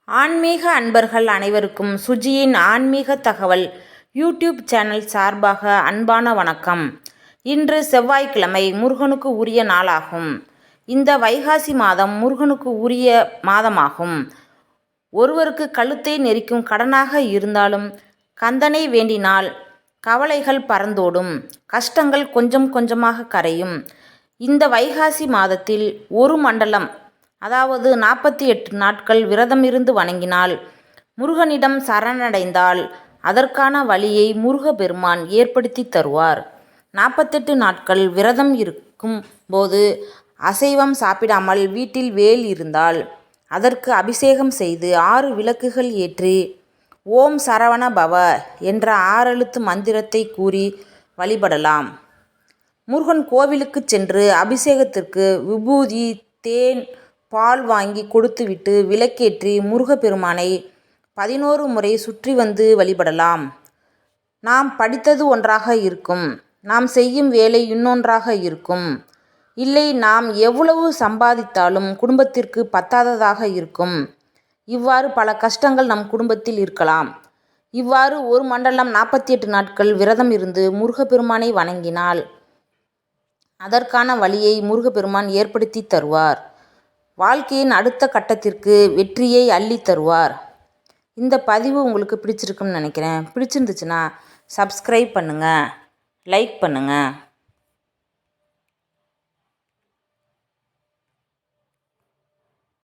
ஆன்மீக அன்பர்கள் அனைவருக்கும் சுஜியின் ஆன்மீக தகவல் யூடியூப் சேனல் சார்பாக அன்பான வணக்கம். இன்று செவ்வாய்க்கிழமை, முருகனுக்கு உரிய நாளாகும். இந்த வைகாசி மாதம் முருகனுக்கு உரிய மாதமாகும். ஒருவருக்கு கழுத்தை நெரிக்கும் கடனாக இருந்தாலும் கந்தனை வேண்டினால் கவலைகள் பறந்தோடும், கஷ்டங்கள் கொஞ்சம் கொஞ்சமாக கரையும். இந்த வைகாசி மாதத்தில் ஒரு மண்டலம், அதாவது 48 நாட்கள் விரதம் இருந்து வணங்கினால், முருகனிடம் சரணடைந்தால் அதற்கான வழியை முருகப்பெருமான் ஏற்படுத்தி தருவார். 48 நாட்கள் விரதம் இருக்கும் போது அசைவம் சாப்பிடாமல் வீட்டில் வேல் இருந்தால் அதற்கு அபிஷேகம் செய்து 6 விளக்குகள் ஏற்றி ஓம் சரவண பவ என்ற 6 எழுத்து மந்திரத்தை கூறி வழிபடலாம். முருகன் கோவிலுக்கு சென்று அபிஷேகத்திற்கு விபூதி, தேன், பால் வாங்கி கொடுத்துவிட்டு விளக்கேற்றி முருகப்பெருமானை 11 முறை சுற்றி வந்து வழிபடலாம். நாம் படித்தது ஒன்றாக இருக்கும், நாம் செய்யும் வேலை இன்னொன்றாக இருக்கும். இல்லை, நாம் எவ்வளவு சம்பாதித்தாலும் குடும்பத்திற்கு பத்தாததாக இருக்கும். இவ்வாறு பல கஷ்டங்கள் நம் குடும்பத்தில் இருக்கலாம். இவ்வாறு ஒரு மண்டலம் 48 நாட்கள் விரதம் இருந்து முருகப்பெருமானை வணங்கினால் அதற்கான வழியை முருகப்பெருமான் ஏற்படுத்தி தருவார். வாழ்க்கையின் அடுத்த கட்டத்திற்கு வெற்றியை அள்ளி தருவார். இந்த பதிவு உங்களுக்கு பிடிச்சிருக்குன்னு நினைக்கிறேன். பிடிச்சிருந்துச்சுன்னா சப்ஸ்கிரைப் பண்ணுங்கள், லைக் பண்ணுங்கள்.